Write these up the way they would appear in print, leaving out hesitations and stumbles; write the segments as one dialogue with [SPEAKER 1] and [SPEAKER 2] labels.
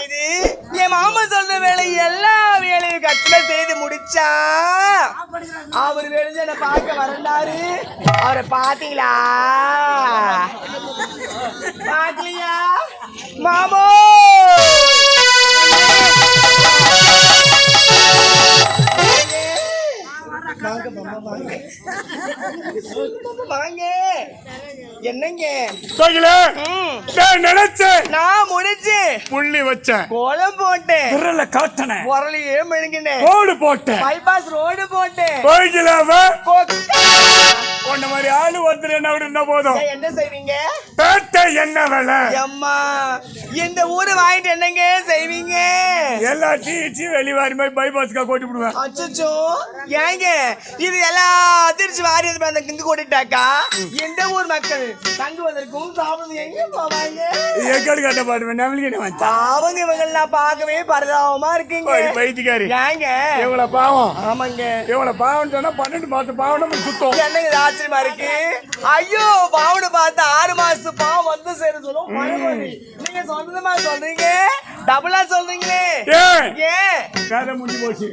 [SPEAKER 1] இது என் மாமா சொல்ற வேலை எல்லா வேலையும் கட்சியில செய்து முடிச்சா அவர் வெளிஞ்ச என்ன பார்க்க வரண்டாரு. அவரை பாத்தீங்களா? பாக்கலையா மாமோ? வாங்க. என்னங்க
[SPEAKER 2] நினைச்சேன்
[SPEAKER 1] நான் முடிச்சு
[SPEAKER 2] புள்ளி வச்சேன்,
[SPEAKER 1] கோலம் போட்டேன்,
[SPEAKER 2] விரல காட்டினேன்,
[SPEAKER 1] உரலையே மெழுங்கினேன்,
[SPEAKER 2] ரோடு போட்டேன்,
[SPEAKER 1] பைபாஸ் ரோடு போட்டேன்.
[SPEAKER 2] உன்ன மாதிரி ஆளு வந்து என்ன போதும்.
[SPEAKER 1] என்ன செய்வீங்க?
[SPEAKER 2] பேட்டை என்ன வேலை?
[SPEAKER 1] அம்மா இந்த ஊரு வாங்கிட்டு என்னங்க செய்வீங்க?
[SPEAKER 2] எல்லா டீச்சி வெளிவாரி மாதிரி பைபாஸ்க்கா கோட்டி விடுவேன்.
[SPEAKER 1] அச்சோ ஏங்க இது எல்லாம் அதிர்ச்சி வாரி அந்த கிந்து கொட்டிட்டாக்கா எந்த ஊர் மக்கள் தங்குவதற்கும் சாப்பிடுறது எங்க போவாங்க?
[SPEAKER 2] எக்கடு கட்ட பாடுவேன். நம்மளுக்கு
[SPEAKER 1] அவங்க இவங்கெல்லாம் பார்க்கவே பரிதாபமா இருக்கீங்க.
[SPEAKER 2] பைத்தியக்காரி
[SPEAKER 1] ஏங்க
[SPEAKER 2] இவங்கள பாவம்.
[SPEAKER 1] ஆமாங்க
[SPEAKER 2] இவங்கள பாவம் சொன்னா 12 மாசம் பாவம் சுத்தம்.
[SPEAKER 1] என்னங்க ஆச்சரியமா இருக்கு. ஐயோ பாவனை பார்த்து 6 மாசம் பாவம் வந்து சேர சொல்லும். நீங்க சொந்தமா சொல்றீங்க, டபுளா சொல்றீங்களே. ஏன்
[SPEAKER 2] கதை முடிஞ்சு போச்சு.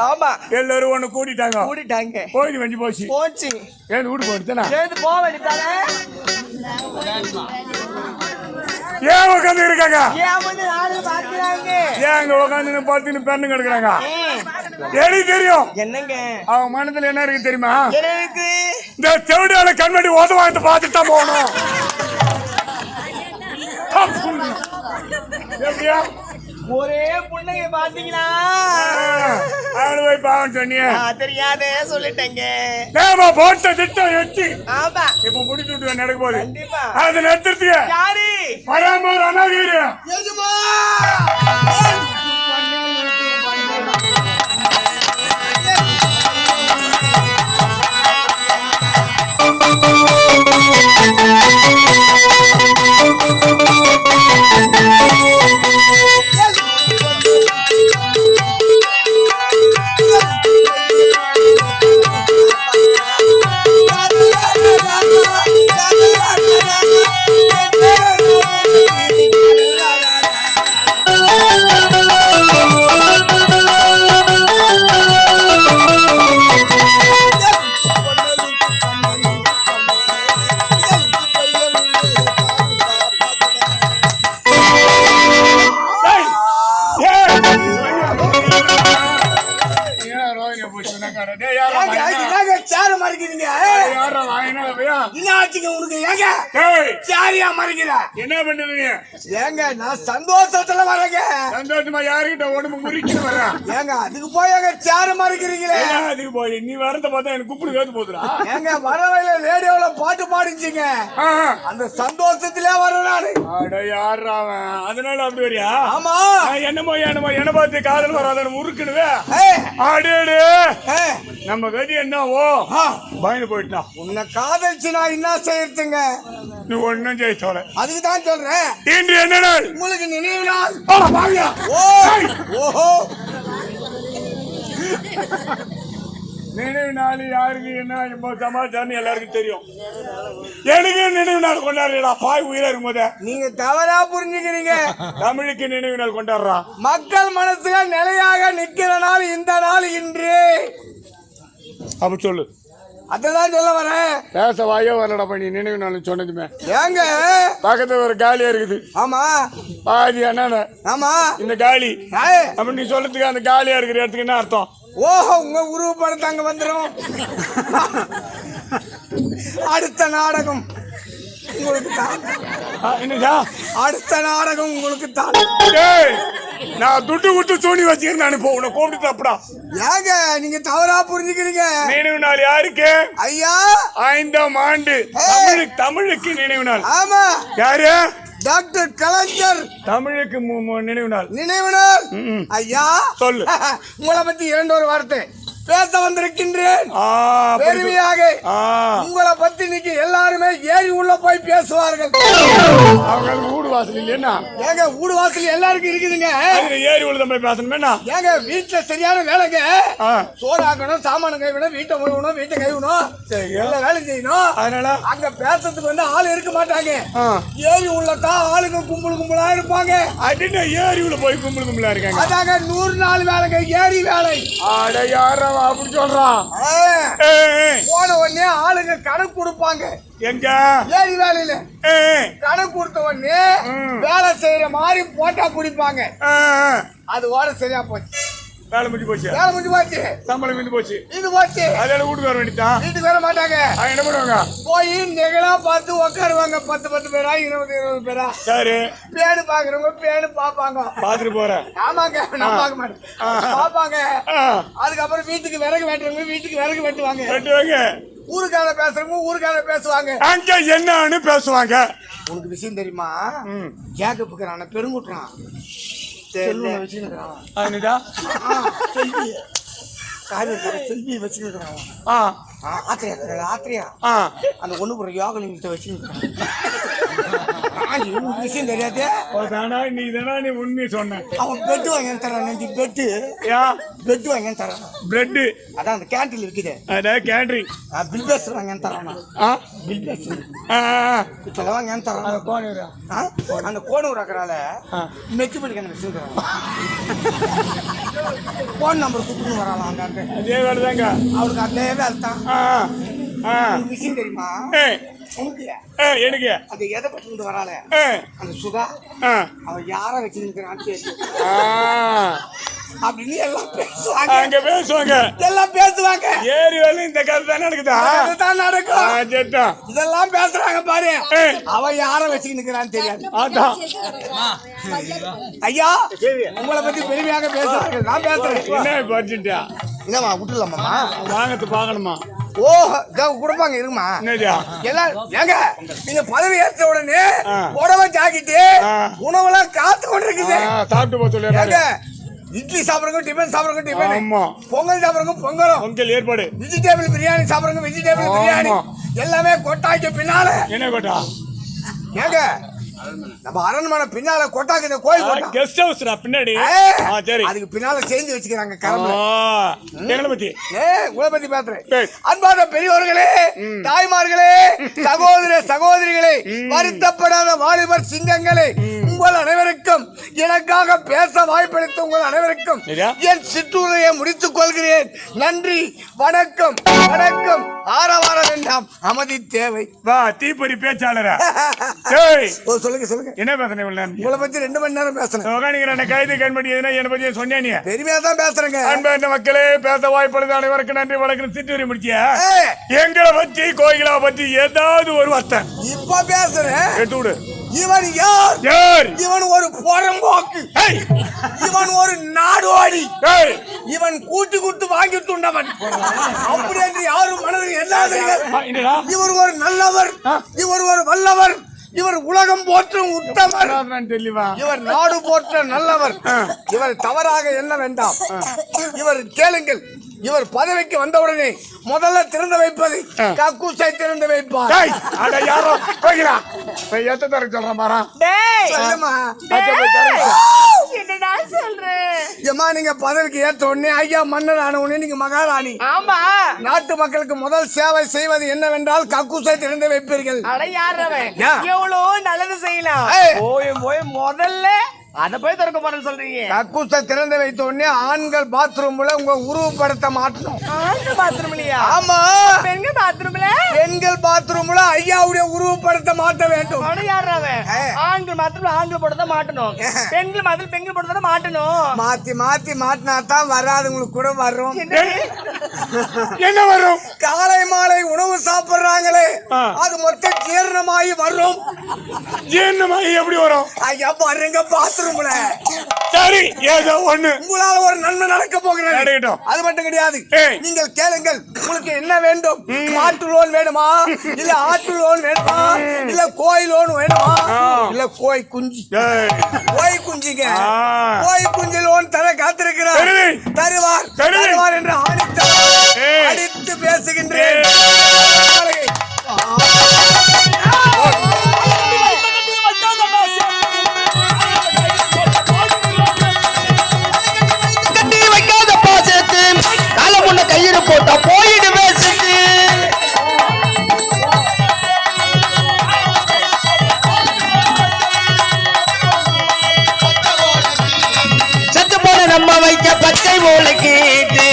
[SPEAKER 1] ஆமா
[SPEAKER 2] எல்லாரும் ஒண்ணு கூட்டிட்டாங்க. போய் வெஞ்சி போச்சு.
[SPEAKER 1] போச்சு
[SPEAKER 2] ஏன் வீடு போடுத்தனா
[SPEAKER 1] போக வேண்டியதானே?
[SPEAKER 2] ஏன் உட்காந்து இருக்காங்க?
[SPEAKER 1] ஏன்
[SPEAKER 2] உட்காந்து பார்த்துன்னு பெண்ணு கிடக்குறாங்க? எனக்கு தெரியும்.
[SPEAKER 1] என்னங்க
[SPEAKER 2] அவங்க மனதுல என்ன இருக்கு தெரியுமா?
[SPEAKER 1] இருக்கு
[SPEAKER 2] இந்த செவிடால கண்மணி உதவாயத்தை பார்த்துட்டு தான் போகணும். எப்படியா
[SPEAKER 1] ஒரே புண்ணைய பாத்தீங்களா?
[SPEAKER 2] அவனு போய் பாவம் சொன்னிய
[SPEAKER 1] தெரியாத சொல்லிட்டேங்க.
[SPEAKER 2] போட்ட திட்டம் எட்டி
[SPEAKER 1] ஆமா
[SPEAKER 2] இப்ப முடிச்சு விட்டு நடக்க போகுது.
[SPEAKER 1] கண்டிப்பா
[SPEAKER 2] அதை நிறுத்துறதுக்கு
[SPEAKER 1] யாரு
[SPEAKER 2] பராமர் அனாவீரு என்ன பண்ணுறீங்க?
[SPEAKER 1] ஏங்க நான் சந்தோஷத்துல வரேங்க.
[SPEAKER 2] சந்தோஷமா யாருக்கிட்ட உடம்பு முறிக்கிட்டு வரேன்.
[SPEAKER 1] ஏங்க அதுக்கு போய் எங்க சேர மறைக்கிறீங்களே?
[SPEAKER 2] அதுக்கு போய் நீ வரத பார்த்தா எனக்கு கூப்பிடு வேத்து போதுடா.
[SPEAKER 1] ஏங்க வரவையில ரேடியோல பாட்டு பாடிச்சிங்க, அந்த சந்தோஷத்திலே வரேன் நானு.
[SPEAKER 2] அட யாரா அவன்? அதனால அப்படி வரியா?
[SPEAKER 1] ஆமா
[SPEAKER 2] என்னமோ என்ன பார்த்து காதல் வராத முறுக்குடுவே. அடேடே நம்ம கதி என்னவோ பயந்து போயிட்டா.
[SPEAKER 1] உன்னை காதலிச்சு நான் என்ன செய்யறதுங்க?
[SPEAKER 2] நீ ஒன்னும் ஜெயிச்சோல.
[SPEAKER 1] அதுக்கு தான் சொல்றேன்.
[SPEAKER 2] இன்று என்ன நாள்?
[SPEAKER 1] உங்களுக்கு நினைவு நாள்.
[SPEAKER 2] ஓஹோ நினைவு நாள் யாருக்கு என்ன சமாச்சாரம் எல்லாருக்கும் தெரியும். எனக்கு நினைவு நாள் கொண்டாடுறா பாய் உயிரா இருக்கும்போது.
[SPEAKER 1] நீங்க தவறா புரிஞ்சுக்கிறீங்க.
[SPEAKER 2] தமிழுக்கு நினைவு நாள் கொண்டாடுறா.
[SPEAKER 1] மக்கள் மனசுல நிலையாக நிக்கிற நாள் இந்த நாள் இன்று.
[SPEAKER 2] அப்ப சொல்லு.
[SPEAKER 1] அதான் சொல்ல வரேன்.
[SPEAKER 2] பேச வாயோ வரலடா பண்ணி நினைவு நாள் சொன்னதுமே.
[SPEAKER 1] ஏங்க
[SPEAKER 2] பக்கத்துல ஒரு காலியா இருக்குது.
[SPEAKER 1] ஆமா
[SPEAKER 2] பாதி என்ன?
[SPEAKER 1] ஆமா இந்த
[SPEAKER 2] காலி அப்ப நீ சொல்றதுக்கு அந்த காலியா இருக்கிற இடத்துக்கு என்ன அர்த்தம்?
[SPEAKER 1] ஓஹோ உங்க உருவப்படத்தை அங்க வந்துடும். அடுத்த நாடகம் உங்களுக்கு தான். அடுத்த நாடகம் உங்களுக்கு தான்.
[SPEAKER 2] நான் துட்டு விட்டு சோனி வச்சுக்கிறேன். நான் இப்போ உன்னை கூப்பிட்டு தப்புடா.
[SPEAKER 1] ஏங்க நீங்க தவறா புரிஞ்சுக்கிறீங்க.
[SPEAKER 2] நினைவு நாள் யாருக்கு?
[SPEAKER 1] ஐயா
[SPEAKER 2] 5ஆம் ஆண்டு தமிழுக்கு நினைவு நாள்.
[SPEAKER 1] ஆமா
[SPEAKER 2] யாரு?
[SPEAKER 1] டாக்டர் கலைஞர்.
[SPEAKER 2] தமிழுக்கு நினைவு நாள்.
[SPEAKER 1] நினைவு நாள் ஐயா
[SPEAKER 2] சொல்லு.
[SPEAKER 1] உங்களை பத்தி 2 வார்த்தை. பேச வந்திருக்கின்றேன்.
[SPEAKER 2] ஆ,
[SPEAKER 1] பெருமையாக
[SPEAKER 2] ஆ.
[SPEAKER 1] உங்களை பத்தி இன்னைக்கு எல்லாருமே ஏறி உள்ள போய் பேசுவார்கள்.
[SPEAKER 2] அவங்க வீடு வாசல் இல்லையா?
[SPEAKER 1] ஏங்க வீடு வாசல் எல்லாருக்கும் இருக்குதுங்க.
[SPEAKER 2] ஏறி உள்ள போய் பேசணுமேண்ணா.
[SPEAKER 1] ஏங்க வீட்டுல சரியான வேலைங்க.
[SPEAKER 2] ஆ.
[SPEAKER 1] சோறாக்கணும், சாமான கைவிடணும், வீட்டை முழுவணும், வீட்டை கைவிடணும், எல்லா வேலையும் செய்யணும்.
[SPEAKER 2] அதனால
[SPEAKER 1] அங்க பேசுறதுக்கு வந்து ஆள் இருக்க மாட்டாங்க. ஏறி உள்ளதான் ஆளுங்க கும்பலா இருப்பாங்க.
[SPEAKER 2] அப்படின்னு ஏரி உள்ள போய் கும்பலா இருக்காங்க.
[SPEAKER 1] அதாங்க 100 நாள் வேலைங்க, ஏரி வேலை.
[SPEAKER 2] அட யாரா அப்படி சொல்றான்?
[SPEAKER 1] போன உடனே ஆளுங்க கணக்கு கொடுப்பாங்க.
[SPEAKER 2] எங்க
[SPEAKER 1] ஏரி வேலையில கணக்கு கொடுத்த உடனே வேலை செய்யற மாதிரி போட்டா குடிப்பாங்க. அது ஓட சரியா போச்சு.
[SPEAKER 2] வேலை முடிஞ்சு போச்சு.
[SPEAKER 1] வேலை முடிஞ்சு போச்சு.
[SPEAKER 2] சம்பளம் முடிஞ்சு போச்சு.
[SPEAKER 1] இது போச்சு.
[SPEAKER 2] அதனால வீட்டுக்கு வர வேண்டியதான்.
[SPEAKER 1] வீட்டுக்கு வர மாட்டாங்க.
[SPEAKER 2] என்ன பண்ணுவாங்க?
[SPEAKER 1] போய் நெகலா பார்த்து உட்காருவாங்க. 10 பேரா 20 பேரா.
[SPEAKER 2] சரி.
[SPEAKER 1] பேனு பாக்குறவங்க பேனு பாப்பாங்க.
[SPEAKER 2] பாத்துட்டு போறேன்.
[SPEAKER 1] ஆமாங்க, நான் பார்க்க மாட்டேன். பாப்பாங்க. அதுக்கப்புறம் வீட்டுக்கு விறகு வெட்டுறவங்க வீட்டுக்கு விறகு வெட்டுவாங்க. ஊருக்கார பேசுறவங்க ஊருக்கார பேசுவாங்க.
[SPEAKER 2] அங்க என்னன்னு பேசுவாங்க.
[SPEAKER 1] உனக்கு விஷயம் தெரியுமா? ஜேக்கப்புக்கு பெருங்குட்டுறான் செல்வி வச்சுக்கிறான். செல்வி வச்சுக்கிறான். ஆத்திரியா அந்த ஒண்ணு போற யோக லிங்கத்தை வச்சுக்கிறான். விஷயம் தெரியாது.
[SPEAKER 2] நீ உண்மை சொன்ன.
[SPEAKER 1] அவன் பெட்டு வாங்கி தரான். பெட்டு பெட்டு வாங்கி தரான்.
[SPEAKER 2] பிரெட்
[SPEAKER 1] அதான் அந்த கேண்டீன்ல இருக்குது.
[SPEAKER 2] அதான் கேண்டரிங்.
[SPEAKER 1] பில் பேஸ் வாங்கி தரான். பில் பேஸ் இதெல்லாம் வாங்கி தரான். அந்த கோனூர் இருக்கிறால மெச்சு படிக்க வச்சுக்கிறான். போன் நம்பர் கூப்பிட்டு வராலாம். அங்க
[SPEAKER 2] அதே வேலை தாங்க
[SPEAKER 1] அவருக்கு. அதே வேலை தான். விஷயம் தெரியுமா
[SPEAKER 2] எனக்கு?
[SPEAKER 1] அந்த எதை பற்றி வரால அந்த சுதா அவன் யார வச்சிருக்கிறான்னு அப்படின்னு எல்லாம் பேசுவாங்க.
[SPEAKER 2] அங்க பேசுவாங்க.
[SPEAKER 1] எல்லாம் பேசுவாங்க.
[SPEAKER 2] ஏரி வேலை இந்த கதை தான் நடக்குதா?
[SPEAKER 1] அதுதான் நடக்கும். இதெல்லாம் பேசுறாங்க பாரு. அவன் யார வச்சுக்கிறான்னு தெரியாது. ஐயா உங்களை பத்தி பெருமையாக பேசுறாங்க. நான் பேசுறேன்.
[SPEAKER 2] என்ன படிச்சுட்டா?
[SPEAKER 1] என்னமா விட்டுலாமா?
[SPEAKER 2] வாங்கத்து பாக்கணுமா?
[SPEAKER 1] ஓ கொடுப்பாங்க இருக்குமா? எல்லாம் ஏங்க நீங்க பதவி ஏற்ற உடனே உடவை ஜாக்கிட்டு உணவெல்லாம் காத்து கொண்டிருக்குது.
[SPEAKER 2] சாப்பிட்டு போக சொல்லுங்க.
[SPEAKER 1] இட்லி சாப்பிடுங்க, டிஃபன் சாப்பிடுங்க, டிஃபன், பொங்கல் சாப்பிடுங்க, பொங்கல்
[SPEAKER 2] ஏற்பாடு,
[SPEAKER 1] வெஜிடபிள் பிரியாணி சாப்பிடுங்க, வெஜிடபிள் பிரியாணி எல்லாமே கொட்டாய்க்கு பின்னால.
[SPEAKER 2] என்ன கொட்டா?
[SPEAKER 1] ஏங்க நம்ம அரண்மனை பின்னால கொட்டாக்கு இந்த கோயில்
[SPEAKER 2] கெஸ்ட் ஹவுஸ் பின்னாடி. சரி,
[SPEAKER 1] அதுக்கு பின்னால செஞ்சு வச்சுக்கிறாங்க. உங்களை பத்தி பேசுறேன். அன்பான பெரியவர்களே, தாய்மார்களே, சகோதரிகளே, வருத்தப்படாத வாலிபர் சிங்கங்களே, உங்கள் அனைவருக்கும் எனக்காக பேச வாய்ப்பளித்த உங்கள் அனைவருக்கும் என் சிற்றுரையை முடித்துக் கொள்கிறேன். நன்றி, வணக்கம். வணக்கம். ஆரவார வேண்டாம், அமைதி தேவை.
[SPEAKER 2] வா தீப்பொறி பேச்சாளரா.
[SPEAKER 1] சொல்லுங்க.
[SPEAKER 2] என்ன பேசுறேன்?
[SPEAKER 1] உங்களை பத்தி 2 மணி நேரம் பேசுறேன்.
[SPEAKER 2] கைது கண்படி என்ன பத்தி சொன்னீங்க?
[SPEAKER 1] பெருமையா தான் பேசுறேங்க.
[SPEAKER 2] அன்பார்ந்த மக்களே, பேச வாய்ப்பளித்த அனைவருக்கும் நன்றி, வணக்கம். சிற்றுரை முடிச்சியா? எங்களை பத்தி கோயிலா பத்தி ஏதாவது ஒரு வார்த்தை
[SPEAKER 1] இப்ப பேசுறேன்.
[SPEAKER 2] கேட்டு.
[SPEAKER 1] இவன் யார்? இவன் ஒரு புறம்போக்கு. இவன் ஒரு நாடோடி. இவன் கூட்டி கொடுத்து வாங்கி துண்டவன். அப்படி என்று யாரும் மனதில் எண்ணாதீர்கள். இவர் ஒரு நல்லவர், இவர் ஒரு வல்லவர், இவர் உலகம் போற்றும் உத்தமர், இவர் நாடு போற்ற நல்லவர். இவர் தவறாக எண்ண வேண்டாம். இவர் கேளுங்கள். இவர் பதவிக்கு வந்தவுடனே முதல்ல திறந்து வைப்பது கக்கூசை திறந்து வைப்பார். நீங்க பதவிக்கு ஏற்ற உடனே ஐயா மன்னர் ஆன உடனே நீங்க மகாராணி.
[SPEAKER 3] ஆமா,
[SPEAKER 1] நாட்டு மக்களுக்கு முதல் சேவை செய்வது என்னவென்றால் கக்கூசை திறந்து வைப்பீர்கள்.
[SPEAKER 3] எவ்வளவு நல்லது செய்யலாம். போய் முதல்ல அத போய் திறக்க போறேன்னு சொல்றீங்க.
[SPEAKER 1] கக்கூசை திறந்து வைத்த உடனே ஆண்கள் பாத்ரூம்ல உங்க உருவப்படத்தை மாட்டணும்.
[SPEAKER 3] ஆண்கள் பாத்ரூம்லயா?
[SPEAKER 1] ஆமா.
[SPEAKER 3] பெண்கள் பாத்ரூம்ல?
[SPEAKER 1] பெண்கள் பாத்ரூம்ல ஐயாவுடைய உருவப்படத்தை மாட்ட வேண்டும்.
[SPEAKER 3] ஆண்கள் பாத்ரூம்ல ஆண்கள் படத்தை மாட்டணும், பெண்கள் பாத்ரூம் பெண்கள் படத்தை மாட்டணும்.
[SPEAKER 1] மாத்தி மாத்தி மாட்டினா தான் வராதவங்களுக்கு கூட வரும்.
[SPEAKER 2] என்ன வரும்?
[SPEAKER 1] காலை மாலை உணவு சாப்பிடுறாங்களே, அது மொத்தம் ஜீரணமாகி வரும்.
[SPEAKER 2] ஜீரணமாகி எப்படி வரும்?
[SPEAKER 1] ஐயா பாருங்க பாத்ரூம்ல.
[SPEAKER 2] சரி, ஏதோ ஒண்ணு
[SPEAKER 1] உங்களால ஒரு நன்மை நடக்க போகிறது. அது மட்டும் கிடையாது. நீங்கள் கேளுங்கள். உங்களுக்கு என்ன வேண்டும்? மாட்டு லோன் வேணுமா, இல்ல ஆட்டு லோன் வேணுமா, இல்ல கோயில் லோன் வேணுமா, இல்ல கோய் குஞ்சு? கோய் குஞ்சுங்க. கோய் குஞ்சு லோன் தர காத்திருக்கிறார். தருவார் என்று ஆணித்தார்.
[SPEAKER 4] நம்ம வைக்க பச்சை ஓலை கேட்டு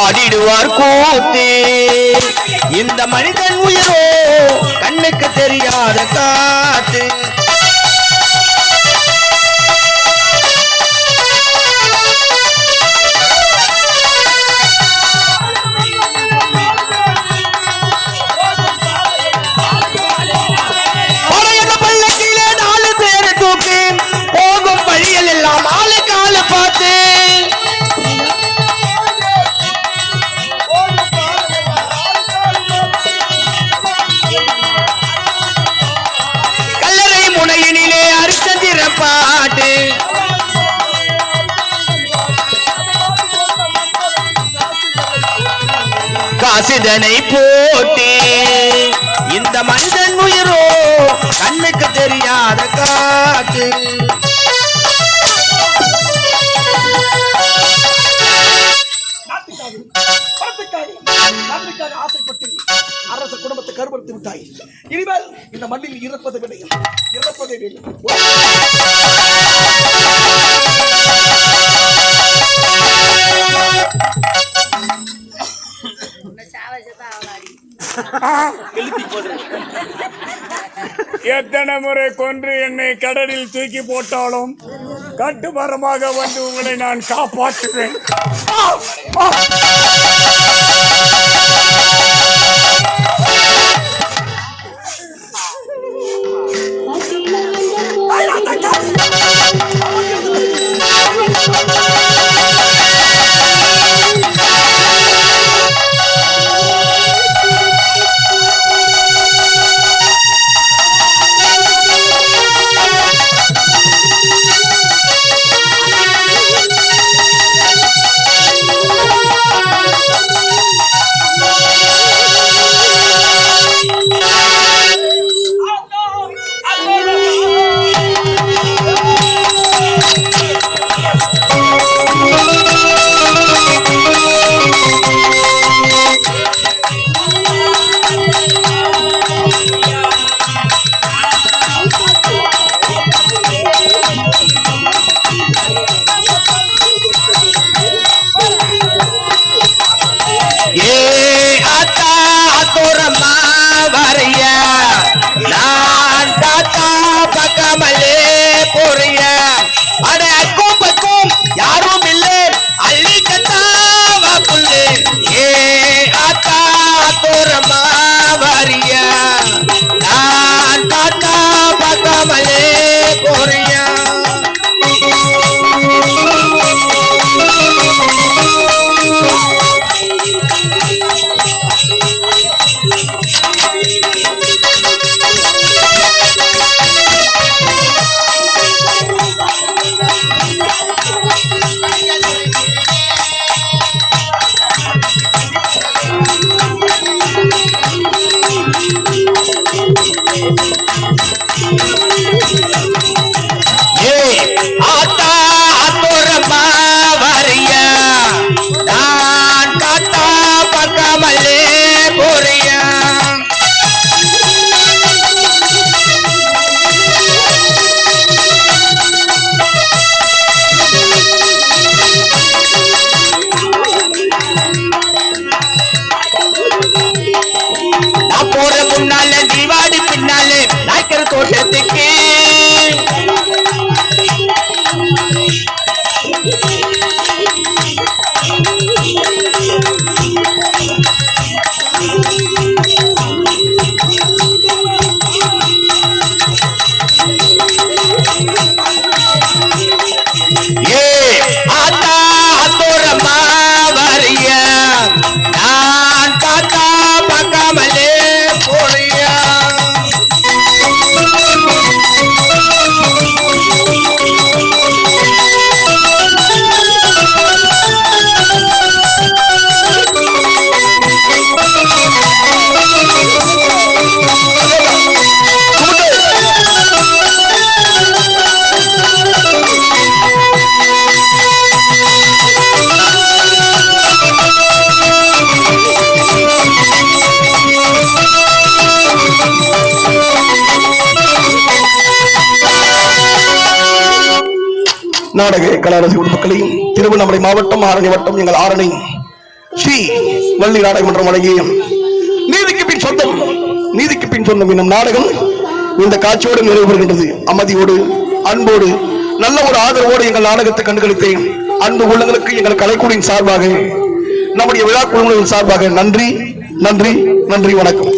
[SPEAKER 4] ஆடிடுவார் கூத்து. இந்த மனிதன் உயிரோ கண்ணுக்கு தெரியாத காத்து. பாட்டு காசிதனை போட்டு இந்த மனிதன் உயிரோ கண்ணுக்கு தெரியாத காட்டு.
[SPEAKER 1] ஆசைப்பட்டு அரச குடும்பத்தை கருவறுத்து விட்டாய். இனிமேல் இந்த மண்ணில் இறப்பது விடையும் இறப்பதே வேண்டும்.
[SPEAKER 2] எத்தனை முறை கொன்று என்னை கடலில் தூக்கி போட்டாலும் கட்டுமரமாக வந்து உங்களை நான் காப்பாற்றுவேன். தோட்டத்துக்கு
[SPEAKER 5] நாடக கலாரசி மக்களையும் திருவண்ணாமலை மாவட்டம் ஆரணி வட்டம் எங்கள் ஆரணி ஸ்ரீ வள்ளி நாடக மன்றம் வழங்கிய நீதிக்கு பின் சொந்தம் நீதிக்கு பின் சொந்தம் என்னும் நாடகம் இந்த காட்சியோடு நிறைவு பெறுகின்றது. அமைதியோடு அன்போடு நல்ல ஒரு ஆதரவோடு எங்கள் நாடகத்தை கண்டுகளித்தேன் அன்பு உள்ளங்களுக்கு எங்கள் கலைக்குழுவின் சார்பாக நம்முடைய விழா குழுவின் சார்பாக நன்றி நன்றி நன்றி வணக்கம்.